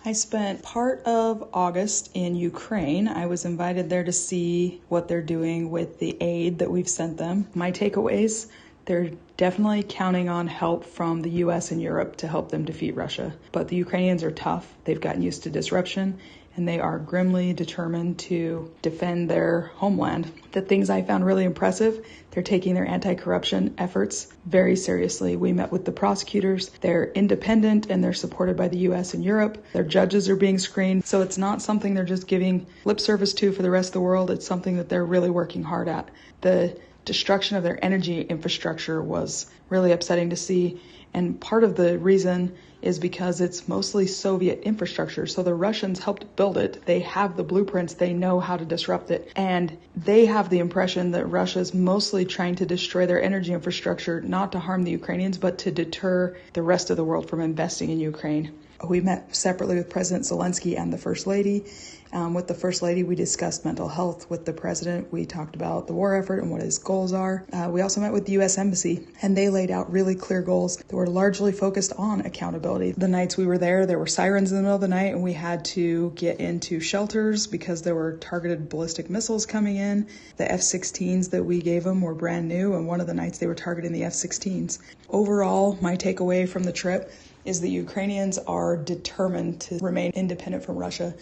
I spent part of August in Ukraine. I was invited there to see what they're doing with the aid that we've sent them. My takeaways, they're definitely counting on help from the US and Europe to help them defeat Russia. But the Ukrainians are tough. They've gotten used to disruption, and they are grimly determined to defend their homeland. The things I found really impressive, they're taking their anti-corruption efforts very seriously. We met with the prosecutors. They're independent and they're supported by the US and Europe. Their judges are being screened. So it's not something they're just giving lip service to for the rest of the world. It's something that they're really working hard at. The destruction of their energy infrastructure was really upsetting to see. And part of the reason is because it's mostly Soviet infrastructure. So the Russians helped build it. They have the blueprints. They know how to disrupt it. And they have the impression that Russia's mostly trying to destroy their energy infrastructure, not to harm the Ukrainians, but to deter the rest of the world from investing in Ukraine. We met separately with President Zelensky and the First Lady. With the First Lady, we discussed mental health. With the President, we talked about the war effort and what his goals are. We also met with the U.S. Embassy, and they laid out really clear goals that were largely focused on accountability. The nights we were there were sirens in the middle of the night, and we had to get into shelters because there were targeted ballistic missiles coming in. The F-16s that we gave them were brand new, and one of the nights they were targeting the F-16s. Overall, my takeaway from the trip is the Ukrainians are determined to remain independent from Russia.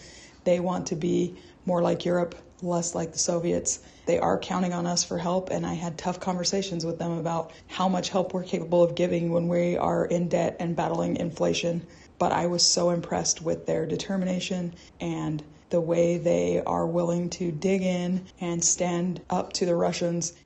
They want to be more like Europe, less like the Soviets. They are counting on us for help, and I had tough conversations with them about how much help we're capable of giving when we are in debt and battling inflation. But I was so impressed with their determination and the way they are willing to dig in and stand up to the Russians.